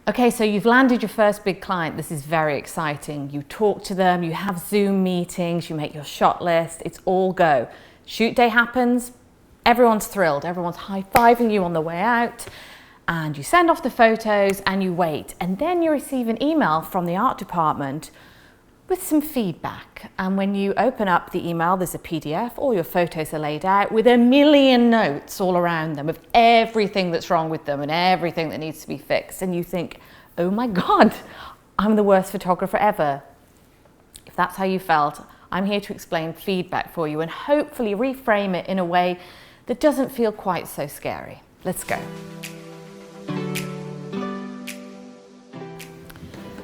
Okay, so you've landed your first big client. This is very exciting. You talk to them, you have Zoom meetings, you make your shot list, it's all go. Shoot day happens, everyone's thrilled, everyone's high-fiving you on the way out, and you send off the photos and you wait. And then you receive an email from the art department with some feedback. And when you open up the email, there's a PDF, all your photos are laid out with a million notes all around them of everything that's wrong with them and everything that needs to be fixed. And you think, oh my God, I'm the worst photographer ever. If that's how you felt, I'm here to explain feedback for you and hopefully reframe it in a way that doesn't feel quite so scary. Let's go.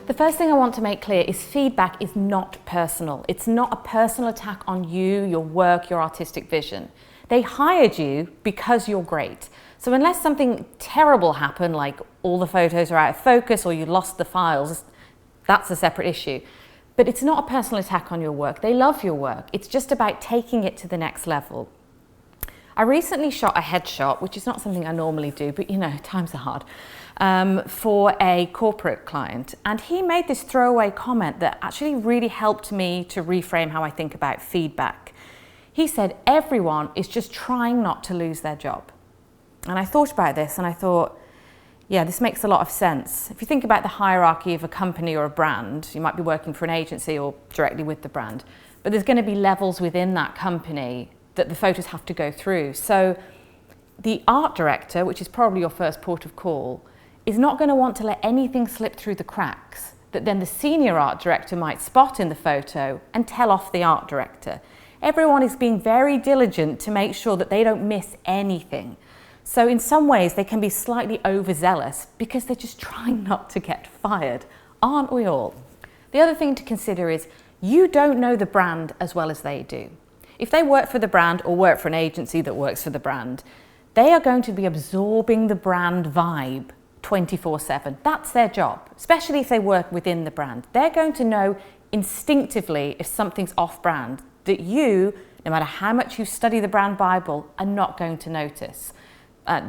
The first thing I want to make clear is feedback is not personal. It's not a personal attack on you, your work, your artistic vision. They hired you because you're great. So unless something terrible happened, like all the photos are out of focus or you lost the files, that's a separate issue. But it's not a personal attack on your work. They love your work. It's just about taking it to the next level. I recently shot a headshot, which is not something I normally do, but you know, times are hard, for a corporate client. And he made this throwaway comment that actually really helped me to reframe how I think about feedback. He said, everyone is just trying not to lose their job. And I thought about this and I thought, yeah, this makes a lot of sense. If you think about the hierarchy of a company or a brand, you might be working for an agency or directly with the brand, but there's going to be levels within that company that the photos have to go through. So the art director, which is probably your first port of call, is not going to want to let anything slip through the cracks that then the senior art director might spot in the photo and tell off the art director. Everyone is being very diligent to make sure that they don't miss anything. So in some ways they can be slightly overzealous because they're just trying not to get fired, aren't we all? The other thing to consider is you don't know the brand as well as they do. If they work for the brand or work for an agency that works for the brand, they are going to be absorbing the brand vibe 24/7. That's their job, especially if they work within the brand. They're going to know instinctively if something's off brand that you, no matter how much you study the brand Bible, are not going to notice.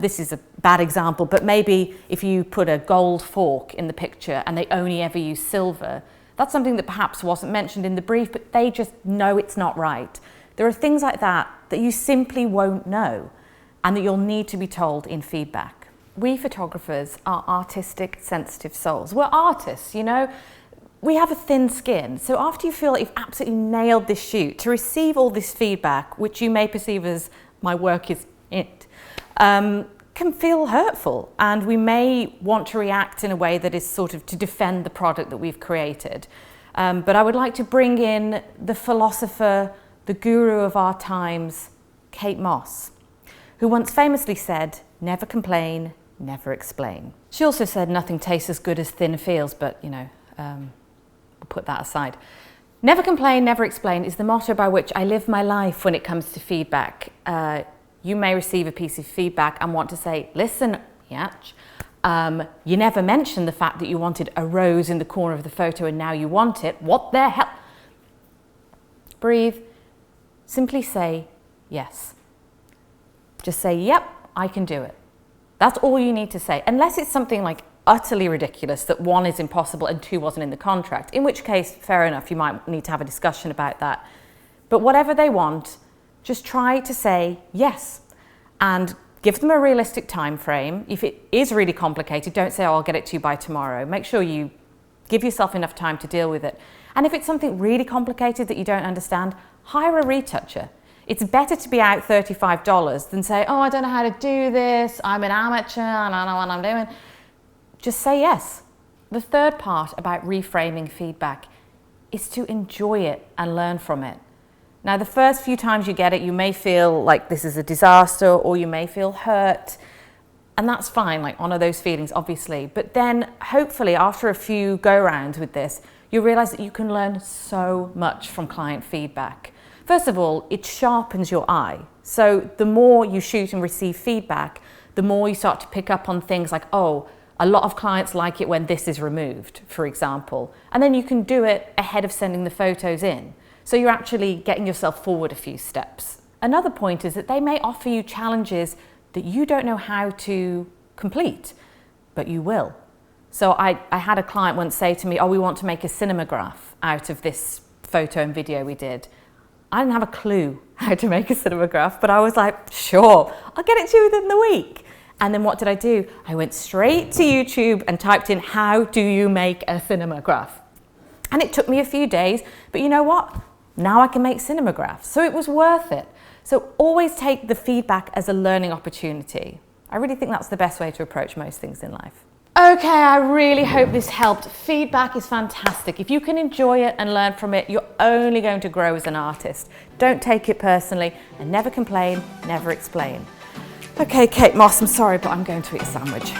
This is a bad example, but maybe if you put a gold fork in the picture and they only ever use silver, that's something that perhaps wasn't mentioned in the brief, but they just know it's not right. There are things like that that you simply won't know and that you'll need to be told in feedback. We photographers are artistic, sensitive souls. We're artists, you know. We have a thin skin. So after you feel like you've absolutely nailed this shoot, to receive all this feedback, which you may perceive as my work is it, can feel hurtful. And we may want to react in a way that is sort of to defend the product that we've created. But I would like to bring in the philosopher, the guru of our times, Kate Moss, who once famously said, never complain, never explain. She also said nothing tastes as good as thin feels, but you know, we'll put that aside. Never complain, never explain is the motto by which I live my life when it comes to feedback. You may receive a piece of feedback and want to say, listen, Yach, you never mentioned the fact that you wanted a rose in the corner of the photo and now you want it. What the hell? Breathe. Simply say yes. Just say, yep, I can do it. That's all you need to say, unless it's something like utterly ridiculous that 1 is impossible and 2 wasn't in the contract, in which case, fair enough, you might need to have a discussion about that. But whatever they want, just try to say yes and give them a realistic time frame. If it is really complicated, don't say, oh, I'll get it to you by tomorrow. Make sure you give yourself enough time to deal with it. And if it's something really complicated that you don't understand, hire a retoucher. It's better to be out $35 than say, oh, I don't know how to do this, I'm an amateur, and I don't know what I'm doing. Just say yes. The third part about reframing feedback is to enjoy it and learn from it. Now, the first few times you get it, you may feel like this is a disaster, or you may feel hurt, and that's fine, like honor those feelings, obviously. But then, hopefully, after a few go-rounds with this, you realize that you can learn so much from client feedback. First of all, it sharpens your eye. So the more you shoot and receive feedback, the more you start to pick up on things like, oh, a lot of clients like it when this is removed, for example. And then you can do it ahead of sending the photos in. So you're actually getting yourself forward a few steps. Another point is that they may offer you challenges that you don't know how to complete, but you will. So I had a client once say to me, oh, we want to make a cinematograph out of this photo and video we did. I didn't have a clue how to make a cinematograph, but I was like, sure, I'll get it to you within the week. And then what did I do? I went straight to YouTube and typed in, how do you make a cinematograph? And it took me a few days, but you know what? Now I can make cinemagraphs. So it was worth it. So always take the feedback as a learning opportunity. I really think that's the best way to approach most things in life. Okay, I really hope this helped. Feedback is fantastic. If you can enjoy it and learn from it, you're only going to grow as an artist. Don't take it personally and never complain, never explain. Okay, Kate Moss, I'm sorry, but I'm going to eat a sandwich.